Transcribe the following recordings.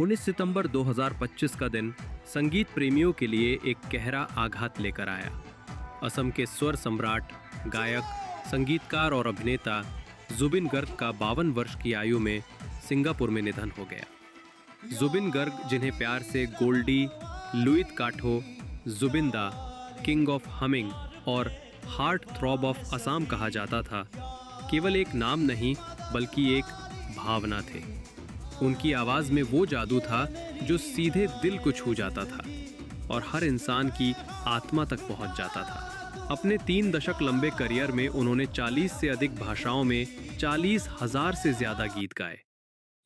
19 सितंबर 2025 का दिन संगीत प्रेमियों के लिए एक गहरा आघात लेकर आया। असम के स्वर सम्राट, गायक, संगीतकार और अभिनेता जुबिन गर्ग का 52 वर्ष की आयु में सिंगापुर में निधन हो गया। जुबिन गर्ग, जिन्हें प्यार से गोल्डी, लुइत काठो, जुबिंदा, किंग ऑफ हमिंग और हार्ट थ्रॉब ऑफ असम कहा जाता था, केवल एक नाम नहीं बल्कि एक भावना थे। उनकी आवाज में वो जादू था जो सीधे दिल को छू जाता था और हर इंसान की आत्मा तक पहुंच जाता था। अपने 3 दशक लंबे करियर में उन्होंने 40 से अधिक भाषाओं में 40,000 से ज्यादा गीत गाए।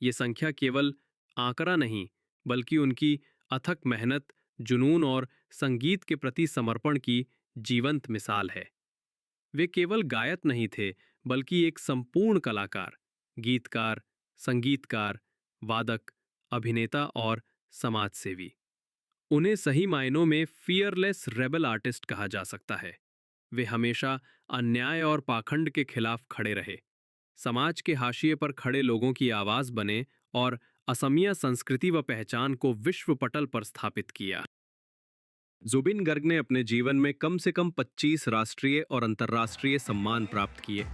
ये संख्या केवल आंकड़ा नहीं बल्कि उनकी अथक मेहनत, जुनून और संगीत के प्रति समर्पण की जीवंत मिसाल है। वे केवल गायक नहीं थे बल्कि एक संपूर्ण कलाकार, गीतकार, संगीतकार, वादक, अभिनेता और समाजसेवी। उन्हें सही मायनों में फियरलेस रेबल आर्टिस्ट कहा जा सकता है। वे हमेशा अन्याय और पाखंड के खिलाफ खड़े रहे, समाज के हाशिए पर खड़े लोगों की आवाज बने और असमिया संस्कृति व पहचान को विश्व पटल पर स्थापित किया। जुबिन गर्ग ने अपने जीवन में कम से कम 25 राष्ट्रीय और अंतर्राष्ट्रीय सम्मान प्राप्त किए।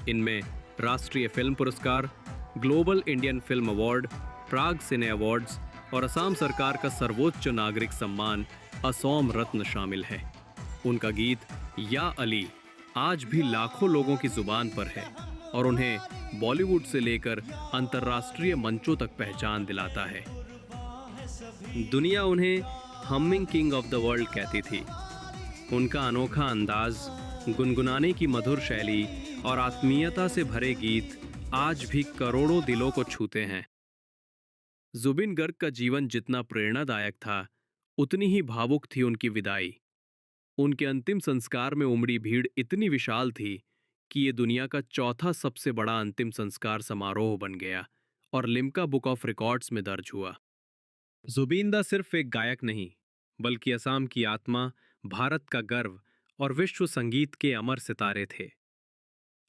इनमें राष्ट्रीय फिल्म पुरस्कार, ग्लोबल इंडियन फिल्म अवार्ड, प्राग सिने अवार्ड्स और असम सरकार का सर्वोच्च नागरिक सम्मान असम रत्न शामिल है। उनका गीत या अली आज भी लाखों लोगों की जुबान पर है और उन्हें बॉलीवुड से लेकर अंतर्राष्ट्रीय मंचों तक पहचान दिलाता है। दुनिया उन्हें humming king of the world कहती थी। उनका अनोखा अंदाज, गुनगुनाने की मधुर शैली और आत्मीयता से भरे गीत आज भी करोड़ों दिलों को छूते हैं। जुबिन गर्ग का जीवन जितना प्रेरणादायक था, उतनी ही भावुक थी उनकी विदाई। उनके अंतिम संस्कार में उमड़ी भीड़ इतनी विशाल थी कि ये दुनिया का चौथा सबसे बड़ा अंतिम संस्कार समारोह बन गया और लिम्का बुक ऑफ रिकॉर्ड्स में दर्ज हुआ। जुबिंदा सिर्फ एक गायक नहीं बल्कि असम की आत्मा, भारत का गर्व और विश्व संगीत के अमर सितारे थे।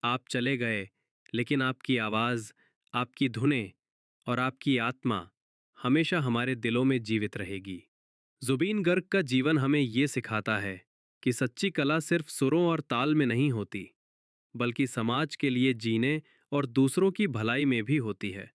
आप चले गए, लेकिन आपकी आवाज, आपकी धुनें और आपकी आत्मा हमेशा हमारे दिलों में जीवित रहेगी। जुबिन गर्ग का जीवन हमें ये सिखाता है कि सच्ची कला सिर्फ सुरों और ताल में नहीं होती, बल्कि समाज के लिए जीने और दूसरों की भलाई में भी होती है।